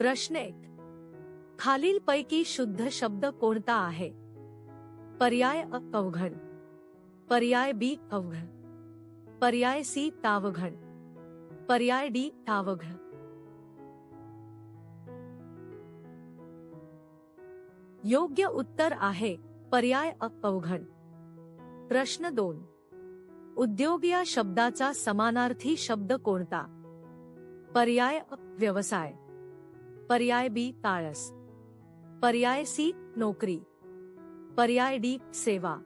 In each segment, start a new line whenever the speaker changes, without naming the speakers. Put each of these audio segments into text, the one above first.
प्रश्न 1. खालीलपैकी शुद्ध शब्द कोणता आहे? पर्याय अ अवघड, पर्याय बी अवघड, पर्याय सी तावघड, पर्याय डी तावघड. योग्य उत्तर आहे पर्याय अ अवघड. प्रश्न 2. उद्योग या शब्दाचा समानार्थी शब्द कोणता? पर्याय अ व्यवसाय, पर्याय बी ताळस, पर्याय सी नोकरी, पर्याय डी सेवा.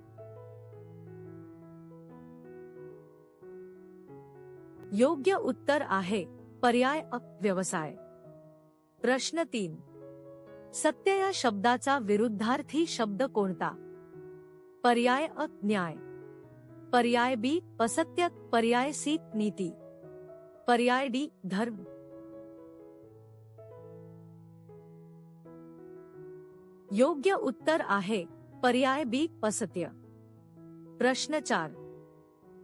योग्य उत्तर आहे पर्याय अ व्यवसाय. प्रश्न 3. सत्य या शब्दाचा विरुद्धार्थी शब्द कोणता? पर्याय अ न्याय, पर्याय बी असत्य, पर्याय सी नीती, पर्याय डी धर्म. योग्य उत्तर आहे पर्याय बी असत्य. प्रश्न 4.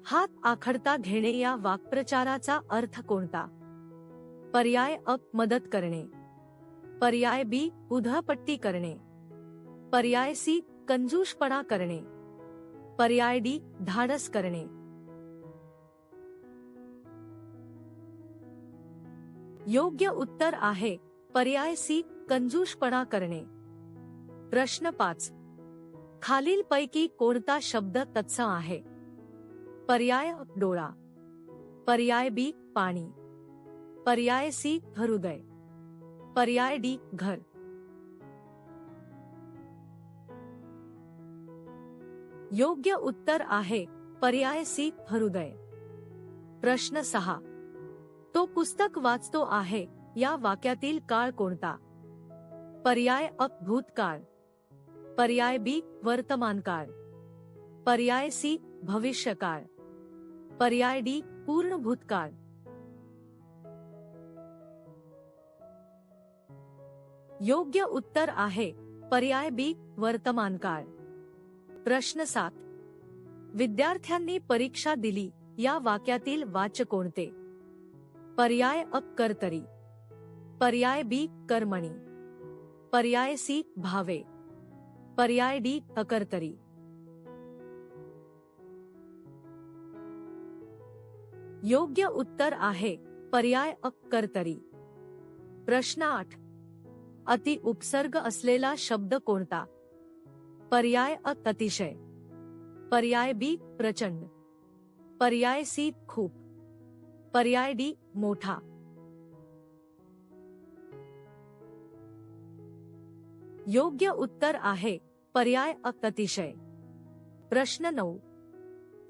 हात आखडता घेणे या वाक्प्रचाराचा अर्थ कोणता? पर्याय अ मदत करणे, पर्याय बी उधळपट्टी करणे, पर्याय सी कंजूषपणा करणे, पर्याय डी धाडस करणे. योग्य उत्तर आहे पर्याय सी कंजूषपणा करणे. प्रश्न 5. खालीलपैकी कोणता शब्द तत्सम आहे? पर्याय अ डोळा, पर्याय बी पाणी, पर्याय सी हृदय, पर्याय डी घर. योग्य उत्तर आहे पर्याय सी हृदय. प्रश्न 6. तो पुस्तक वाचतो आहे या वाक्यातील काळ कोणता? पर्याय अ भूतकाळ, पर्याय बी वर्तमानकाळ, पर्याय सी भविष्यकाळ, पर्याय डी पूर्ण भूतकाळ. योग्य उत्तर आहे पर्याय बी वर्तमानकाळ. प्रश्न 7. विद्यार्थ्यांनी परीक्षा दिली या वाक्यातील वाच्य कोणते? पर्याय अ कर्तरी, पर्याय बी कर्मणी, पर्याय सी भावे, पर्याय डी अकर्तरी. योग्य उत्तर आहे पर्याय अ कर्तरी. प्रश्न 8. अति उपसर्ग असलेला शब्द कोणता? पर्याय अ अतिशय, पर्याय बी प्रचंड, पर्याय सी खूप, पर्याय डी मोठा. योग्य उत्तर आहे पर्याय अ अतिशय. प्रश्न 9.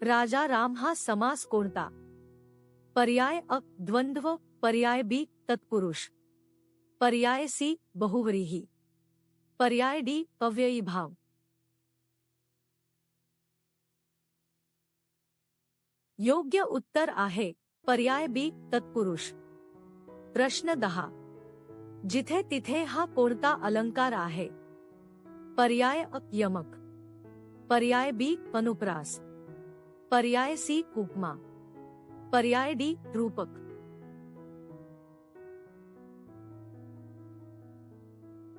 राजा राम हा समास कोणता? पर्याय अ द्वंद्व, पर्याय बी तत्पुरुष, पर्याय सी बहुव्रीही, पर्याय डी अव्ययी भाव. योग्य उत्तर आहे पर्याय बी तत्पुरुष. प्रश्न 10. जिथे तिथे हा कोणता अलंकार आहे? पर्याय अ यमक, पर्याय बी अनुप्रास, पर्याय सी उपमा, पर्याय डी रूपक.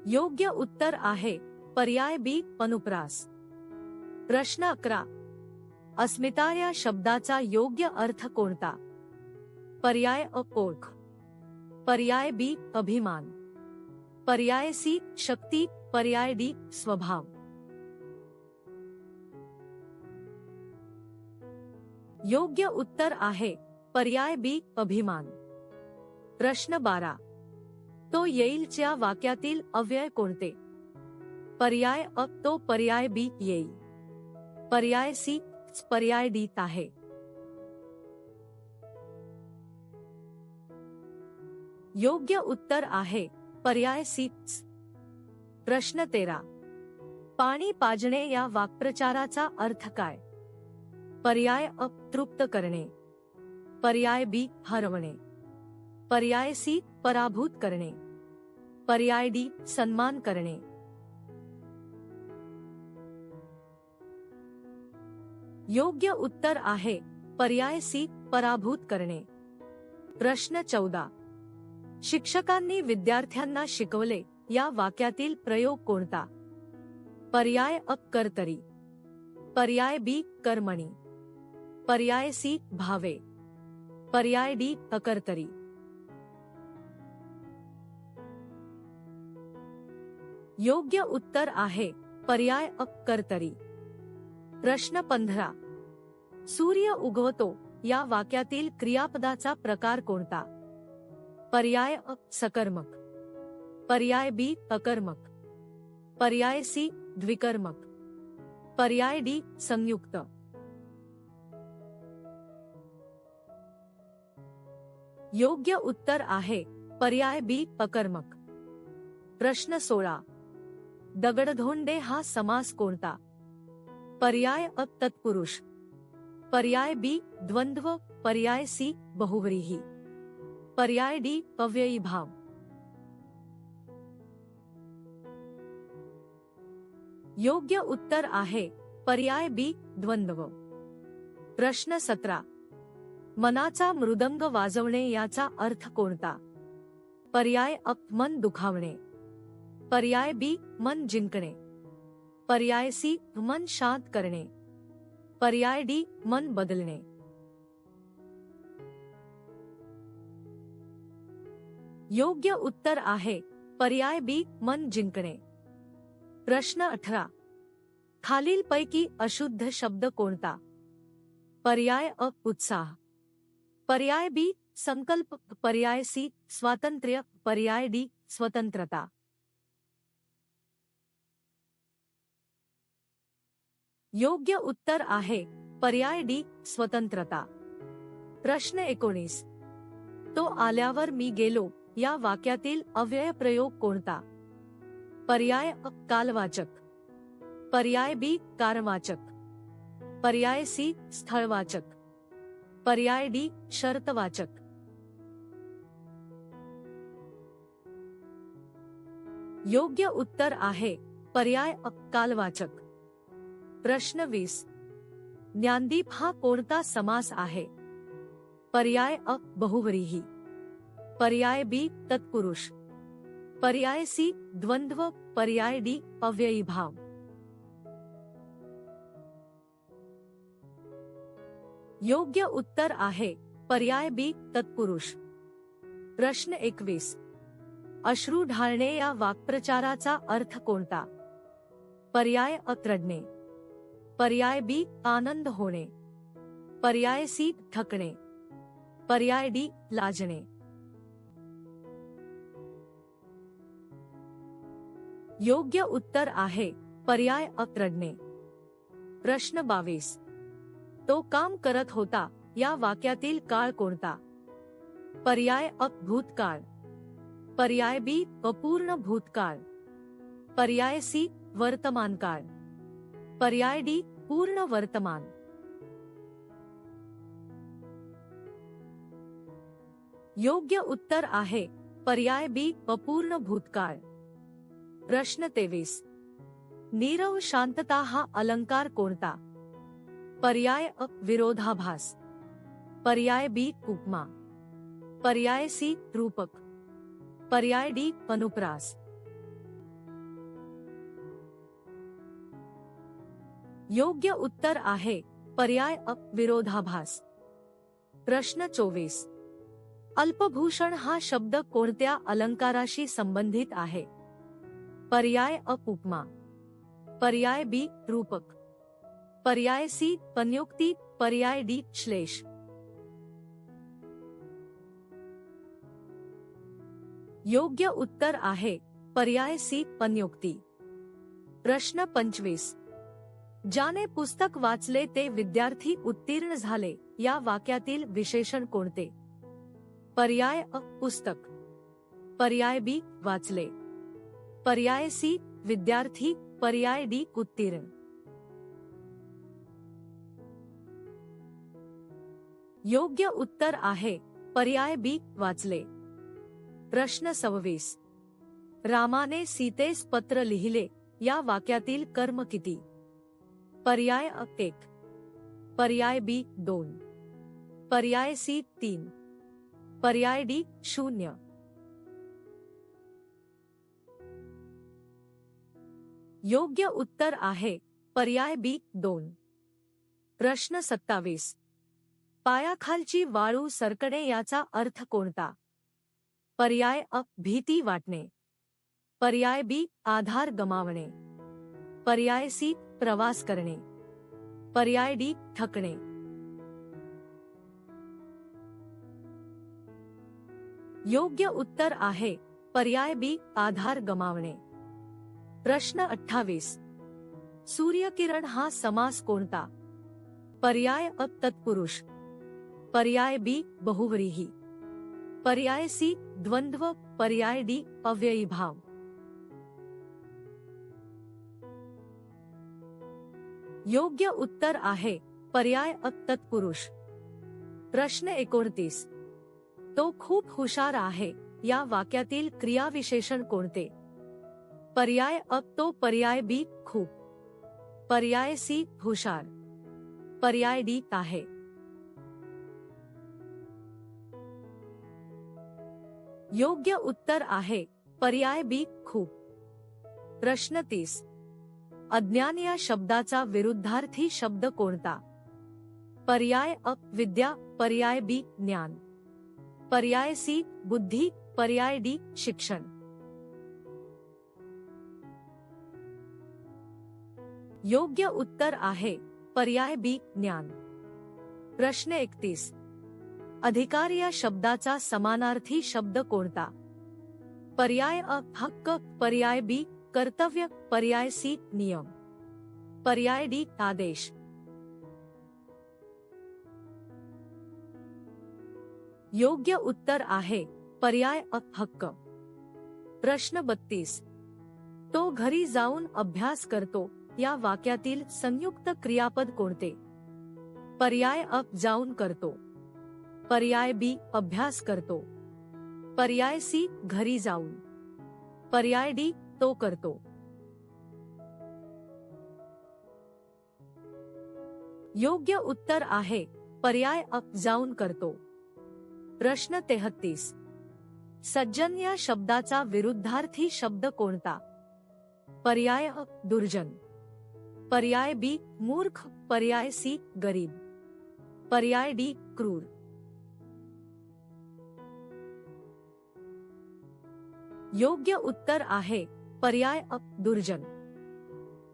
योग्य उत्तर आहे पर्याय बी अनुप्रास. प्रश्न 11. अस्मिता या शब्दाचा योग्य अर्थ कोणता? पर्याय अ ओळख, पर्याय बी अभिमान, पर्याय सी शक्ती, पर्याय डी स्वभाव. योग्य उत्तर आहे पर्याय बी अभिमान. प्रश्न 12. तो येईलच्या वाक्यातील अव्यय कोणते? पर्याय अ तो, पर्याय बी येईल, पर्याय सी पर्याय डी आहे. योग्य उत्तर आहे पर्याय सी. प्रश्न 13. पाणी पाजणे या वाक्प्रचाराचा अर्थ काय? पर्याय अ तृप्त करणे, पर्याय बी हरवणे, पर्याय सी पराभूत करणे, पर्याय डी सन्मान करणे. योग्य उत्तर आहे पर्याय सी पराभूत करणे. प्रश्न 14. शिक्षकांनी विद्यार्थ्यांना शिकवले या वाक्यातील प्रयोग कोणता? पर्याय अ कर्तरी, पर्याय बी कर्मणी, पर्याय सी भावे, पर्याय डी अकर्तरी. योग्य उत्तर आहे पर्याय अ कर्तरी. प्रश्न 15. सूर्य उगवतो या वाक्यातील क्रियापदाचा प्रकार कोणता? पर्याय अ सकर्मक, पर्याय बी अकर्मक, पर्याय सी द्विकर्मक, पर्याय डी संयुक्त. योग्य उत्तर आहे पर्याय बी अकर्मक. प्रश्न 16. दगडधोंडे हा समास कोणता? पर्याय अ तत्पुरुष, पर्याय बी द्वंद्व, पर्याय सी बहुव्रीही, पर्याय डी अव्ययी भाव. योग्य उत्तर आहे पर्याय बी द्वंद्व. प्रश्न 17. मनाचा मृदंग वाजवणे याचा अर्थ कोणता? पर्याय अ मन दुखावणे, पर्याय बी मन जिंकणे, पर्याय सी मन शांत करणे, पर्याय डी मन बदलणे. योग्य उत्तर आहे पर्याय बी मन जिंकणे. प्रश्न 18. खालीलपैकी अशुद्ध शब्द कोणता? पर्याय अ उत्साह, पर्याय बी संकल्प, पर्याय सी स्वातंत्र्य, पर्याय डी स्वतंत्रता. योग्य उत्तर आहे पर्याय डी स्वतंत्रता. प्रश्न 19. तो आल्यावर मी गेलो या वाक्यातील अव्यय प्रयोग कोणता? पर्याय अ कालवाचक, पर्याय बी कारवाचक, पर्याय सी स्थळवाचक, पर्याय डी शर्तवाचक. योग्य उत्तर आहे पर्याय अ कालवाचक. प्रश्न 20. ज्ञानदीप हा कोणता समास आहे? पर्याय अ बहुव्रीही, पर्याय बी तत्पुरुष, पर्याय सी द्वंद्व, पर्याय डी अव्ययी भाव. योग्य उत्तर आहे पर्याय बी तत्पुरुष. प्रश्न 21. अश्रू ढाळणे या वाक्प्रचाराचा अर्थ कोणता? पर्याय अ रडणे, पर्याय बी आनंद होणे, पर्याय सी थकणे, पर्याय डी लाजणे. योग्य उत्तर आहे पर्याय अ रडणे. प्रश्न 22. तो काम करत होता या वाक्यातील काळ कोणता? पर्याय अ भूतकाळ, पर्याय बी अपूर्ण भूतकाळ, पर्याय सी वर्तमान काळ, पर्याय डी पूर्ण वर्तमान. योग्य उत्तर आहे पर्याय बी अपूर्ण भूतकाळ. प्रश्न 23. नीरव शांतता हा अलंकार कोणता? पर्याय अ विरोधाभास, पर्याय बी उपमा, पर्याय सी रूपक, पर्याय डी अनुप्रास. योग्य उत्तर आहे पर्याय अ विरोधाभास. प्रश्न 24. अल्पभूषण हा शब्द कोणत्या अलंकाराशी संबंधित आहे? पर्याय अ उपमा, पर्याय बी रूपक, पर्याय सी पन्योक्ती, पर्याय डी श्लेष. योग्य उत्तर आहे पर्याय सी पन्योक्ती. प्रश्न 25. ज्याने पुस्तक वाचले ते विद्यार्थी उत्तीर्ण झाले या वाक्यातील विशेषण कोणते? पर्याय अ पुस्तक, पर्याय बी वाचले, पर्याय सी विद्यार्थी, पर्याय डी उत्तीर्ण. योग्य उत्तर आहे पर्याय बी वाचले. प्रश्न 26. रामाने सीतेस पत्र लिहिले या वाक्यातील कर्म किती? पर्याय अ 1, पर्याय बी 2, पर्याय सी 3, पर्याय डी 0, योग्य उत्तर आहे पर्याय बी 2. प्रश्न 27. पायाखालची वाळू सरकणे याचा अर्थ कोणता? पर्याय अ भीती वाटणे, पर्याय बी आधार गमावणे, पर्याय सी प्रवास करणे, पर्याय डी थकणे. योग्य उत्तर आहे पर्याय बी आधार गमावणे. प्रश्न 28. सूर्यकिरण हा समास कोणता? पर्याय अ तत्पुरुष, पर्याय बी बहुव्रीही, पर्याय सी द्वंद्व, पर्याय डी अव्ययीभाव. योग्य उत्तर आहे पर्याय अ तत्पुरुष. प्रश्न 29. तो खूप हुशार आहे या वाक्यातील क्रियाविशेषण कोणते? पर्याय अ तो, पर्याय बी खूप, पर्याय सी हुशार, पर्याय डी आहे. योग्य उत्तर आहे पर्याय बी खूप. प्रश्न 30. अज्ञान या शब्दाचा विरुद्धार्थी शब्द कोणता? पर्याय अ विद्या, पर्याय बी ज्ञान, पर्याय सी बुद्धी, पर्याय डी शिक्षण. योग्य उत्तर आहे पर्याय बी ज्ञान. प्रश्न 31. अधिकार या शब्दाचा समानार्थी शब्द कोणता? पर्याय अ हक्क, पर्याय बी कर्तव्य, पर्याय सी नियम, पर्याय डी आदेश. योग्य उत्तर आहे पर्याय अ हक्क. प्रश्न 32. तो घरी जाऊन अभ्यास करतो या वाक्यातील संयुक्त क्रियापद कोणते? पर्याय अ जाऊन करतो, पर्याय बी अभ्यास करतो, पर्याय सी घरी जाऊन, पर्याय डी तो करतो. योग्य उत्तर आहे पर्याय अ जाऊन करतो. प्रश्न 33. सज्जन या शब्दाचा विरुद्धार्थी शब्द कोणता? पर्याय अ दुर्जन, पर्याय बी मूर्ख, पर्याय सी गरीब, पर्याय डी क्रूर. योग्य उत्तर आहे पर्याय अ दुर्जन.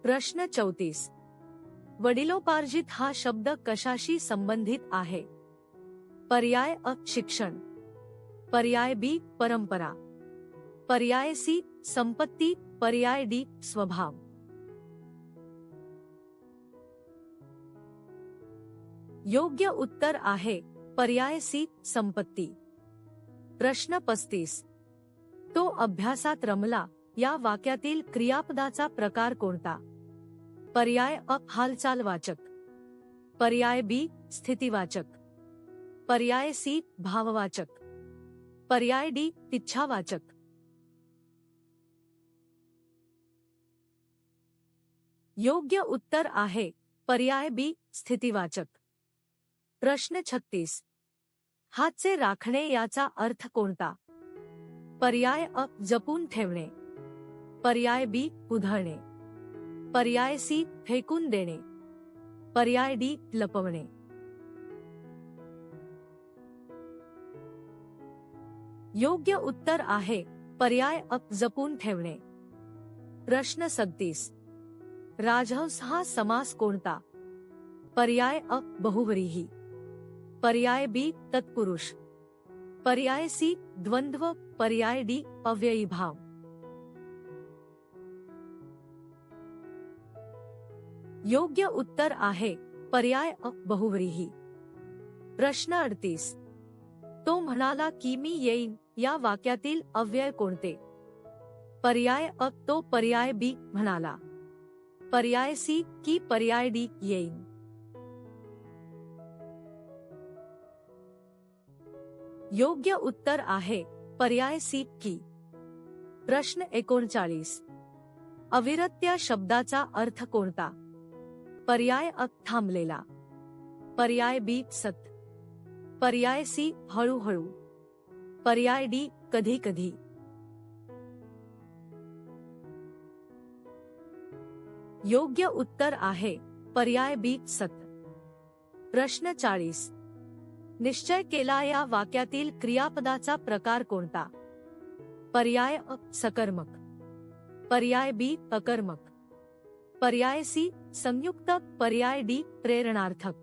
प्रश्न 34. वडिलोपार्जित हा शब्द कशाशी संबंधित आहे? पर्याय अ शिक्षण, पर्याय बी परंपरा, पर्याय सी संपत्ती, पर्याय डी स्वभाव. योग्य उत्तर आहे पर्याय सी संपत्ती. प्रश्न 35. तो अभ्यासात रमला या वाक्यातील क्रियापदाचा प्रकार कोणता? पर्याय अ हालचालवाचक, पर्याय बी स्थितिवाचक, पर्याय सी भाववाचक, पर्याय डी इच्छावाचक. योग्य उत्तर आहे पर्याय बी स्थितिवाचक. प्रश्न 36. हातचे राखणे याचा अर्थ कोणता? पर्याय अ जपून ठेवणे, पर्याय बी उधळणे, पर्याय सी फेकून देणे, पर्याय डी लपवणे. योग्य उत्तर आहे पर्याय अ जपून ठेवणे. प्रश्न 37. राजहंस हा समास कोणता? पर्याय अ बहुव्रीही, पर्याय बी तत्पुरुष, पर्याय सी द्वंद्व, पर्याय डी अव्ययीभाव. योग्य उत्तर आहे पर्याय अ बहुव्रीही. प्रश्न 38. तो म्हणाला की मी येईन या वाक्यातील अव्यय कोणते? पर्याय अ तो, पर्याय बी म्हणाला, पर्याय सी की, पर्याय डी येईन. योग्य उत्तर आहे पर्याय सी की. प्रश्न 39. अविरत या शब्दाचा अर्थ कोणता? पर्याय अ थांबलेला, पर्याय बी सत, पर्याय सी हळूहळू, पर्याय डी कधी कधी. योग्य उत्तर आहे पर्याय बी सत. प्रश्न 40. निश्चय केला या वाक्यातील क्रियापदाचा प्रकार कोणता? पर्याय अ सकर्मक, पर्याय बी अकर्मक, पर्याय सी संयुक्त, पर्याय डी प्रेरणार्थक.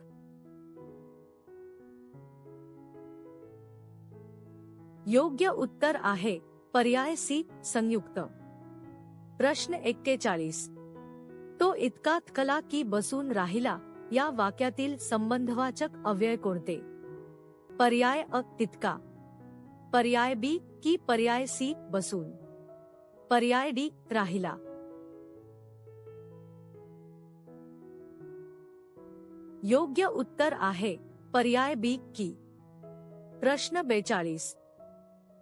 योग्य उत्तर आहे पर्याय सी संयुक्त. प्रश्न 41. तो इतका थकला की बसून राहिला या वाक्यातील संबंधवाचक अव्यय कोणते? पर्याय अ तितका, पर्याय बी की पर्याय सी बसून, पर्याय डी राहिला. योग्य उत्तर आहे पर्याय बी की. प्रश्न 42.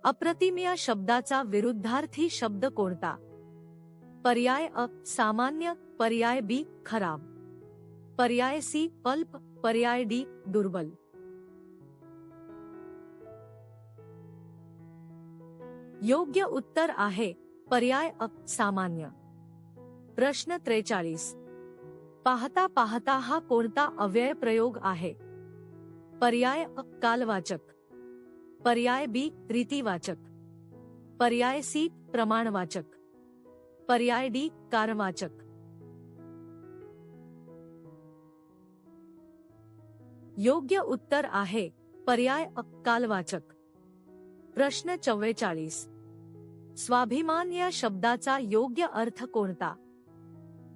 अप्रतिम या शब्दाचा विरुद्धार्थी शब्द कोणता? पर्याय अ सामान्य, पर्याय बी खराब, पर्याय सी अल्प, पर्याय डी दुर्बल. योग्य उत्तर आहे पर्याय अ सामान्य. प्रश्न 43. पाहता पाहता हा कोणता अव्यय प्रयोग आहे? पर्याय अ कालवाचक, पर्याय बी रीतिवाचक, पर्याय सी प्रमाणवाचक, पर्याय डी कारवाचक. योग्य उत्तर आहे पर्याय अ कालवाचक. प्रश्न 44. स्वाभिमान या शब्दाचा योग्य अर्थ कोणता?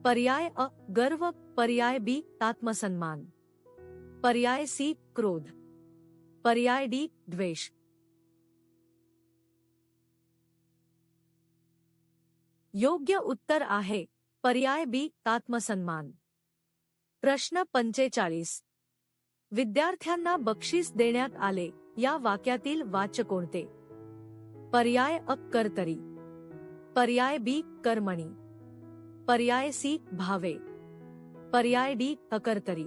पर्याय अ गर्व, पर्याय बी आत्मसन्मान, पर्याय सी क्रोध, पर्याय डी द्वेष. योग्य उत्तर आहे पर्याय बी आत्मसन्मान. प्रश्न 45. विद्यार्थ्यांना बक्षीस देण्यात आले या वाक्यातील वाच्य कोणते? पर्याय अ कर्तरी, पर्याय बी कर्मणी, पर्याय सी भावे, पर्याय डी अकर्तरी.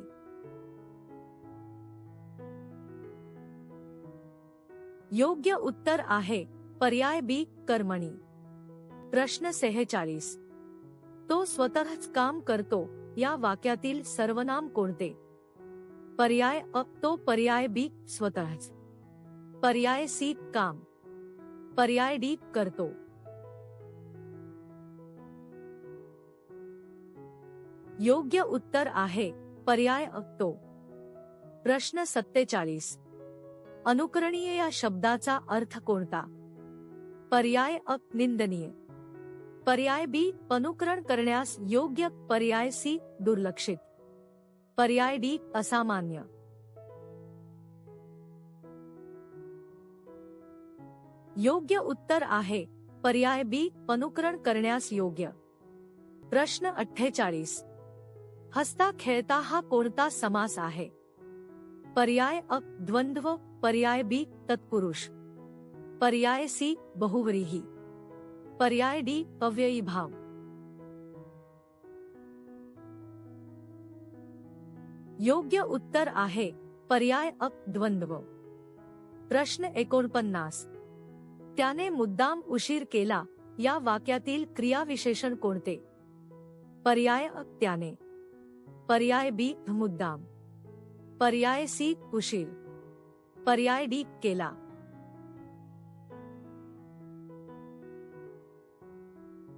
योग्य उत्तर आहे पर्याय बी कर्मणी. प्रश्न 46. तो स्वतःच काम करतो या वाक्यातील सर्वनाम कोणते? पर्याय अ तो, पर्याय बी स्वतःच, पर्याय सी काम, पर्याय डी करतो. योग्य उत्तर आहे पर्याय अ तो. प्रश्न 47. अनुकरणीय या शब्दाचा अर्थ कोणता? पर्याय अ निंदनीय, पर्याय बी अनुकरण करण्यास योग्य, पर्याय सी दुर्लक्षित, पर्याय डी असामान्य. योग्य उत्तर आहे पर्याय बी अनुकरण करण्यास योग्य. प्रश्न 48. हसता खेळता हा कोणता समास आहे? पर्याय अ द्वंद्व, पर्याय बी तत्पुरुष, पर्याय सी बहुव्रीही, पर्याय डी अव्ययी भाव. योग्य उत्तर आहे पर्याय अ द्वंद्व. प्रश्न 49. त्याने मुद्दाम उशीर केला या वाक्यातील क्रियाविशेषण कोणते? पर्याय अ त्याने, पर्याय बी मुद्दाम, पर्याय सी उशीर, पर्याय डी केला.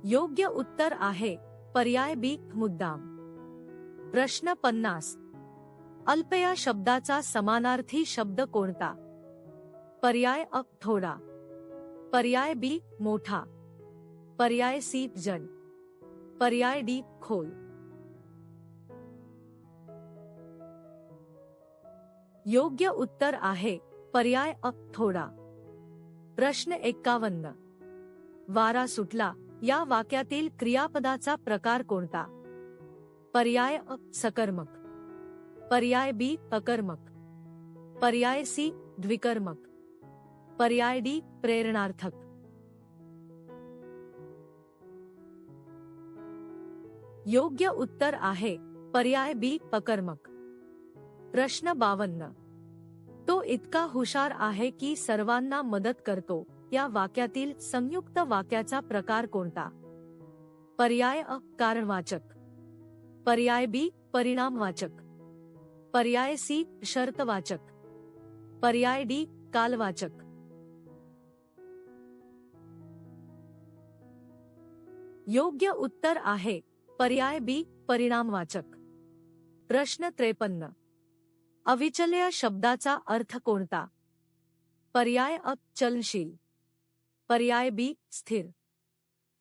योग्य उत्तर आहे पर्याय बी मुद्दाम. प्रश्न 50. अल्प या शब्दाचा समानार्थी शब्द कोणता? पर्याय अ थोडा, पर्याय बी मोठा, पर्याय सी जड, पर्याय डी खोल. योग्य उत्तर आहे पर्याय अ थोडा. प्रश्न 51. वारा सुटला या वाक्यातील क्रियापदाचा प्रकार कोणता? पर्याय अ सकर्मक, पर्याय बी अकर्मक, पर्याय सी द्विकर्मक, पर्याय डी प्रेरणार्थक. योग्य उत्तर आहे पर्याय बी अकर्मक. प्रश्न 52. तो इतका हुशार आहे की सर्वांना मदत करतो या वाक्यातील संयुक्त वाक्याचा प्रकार कोणता? पर्याय अ कारणवाचक, पर्याय बी परिणामवाचक, पर्याय सी शर्तवाचक, पर्याय डी कालवाचक. योग्य उत्तर आहे पर्याय बी परिणामवाचक. प्रश्न 53. अविचल शब्दाचा अर्थ कोणता? पर्याय अ चलनशील, पर्याय बी स्थिर,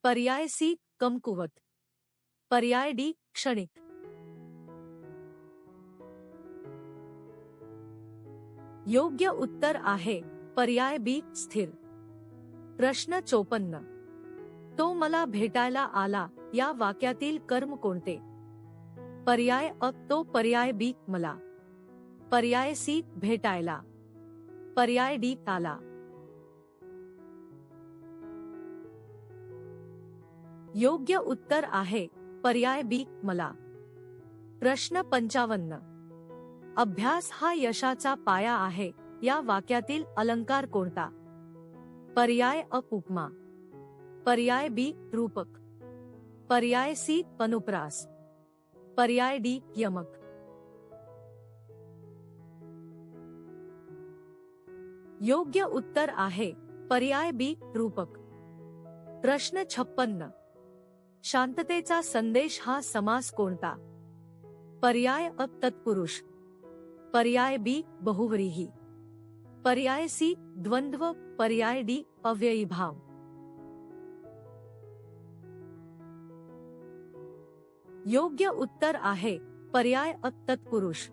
पर्याय सी कमकुवत, पर्याय डी क्षणिक. योग्य उत्तर आहे पर्याय बी स्थिर. प्रश्न 54. तो मला भेटायला आला या वाक्यातील कर्म कोणते? पर्याय अ तो, पर्याय बी मला, पर्याय सी भेटायला, पर्याय डी आला. योग्य उत्तर आहे पर्याय बी मला. प्रश्न 55. अभ्यास हा यशाचा पाया आहे या वाक्यातील अलंकार कोणता? पर्याय अ उपमा, पर्याय बी रूपक, पर्याय सी अनुप्रास, पर्याय डी यमक. योग्य उत्तर आहे पर्याय बी रूपक. प्रश्न 56. शांततेचा संदेश हा समास कोणता? पर्याय अ तत्पुरुष, पर्याय बी बहुव्रीही, पर्याय सी द्वंद्व, पर्याय डी अव्ययी भाव. योग्य उत्तर आहे पर्याय अ तत्पुरुष.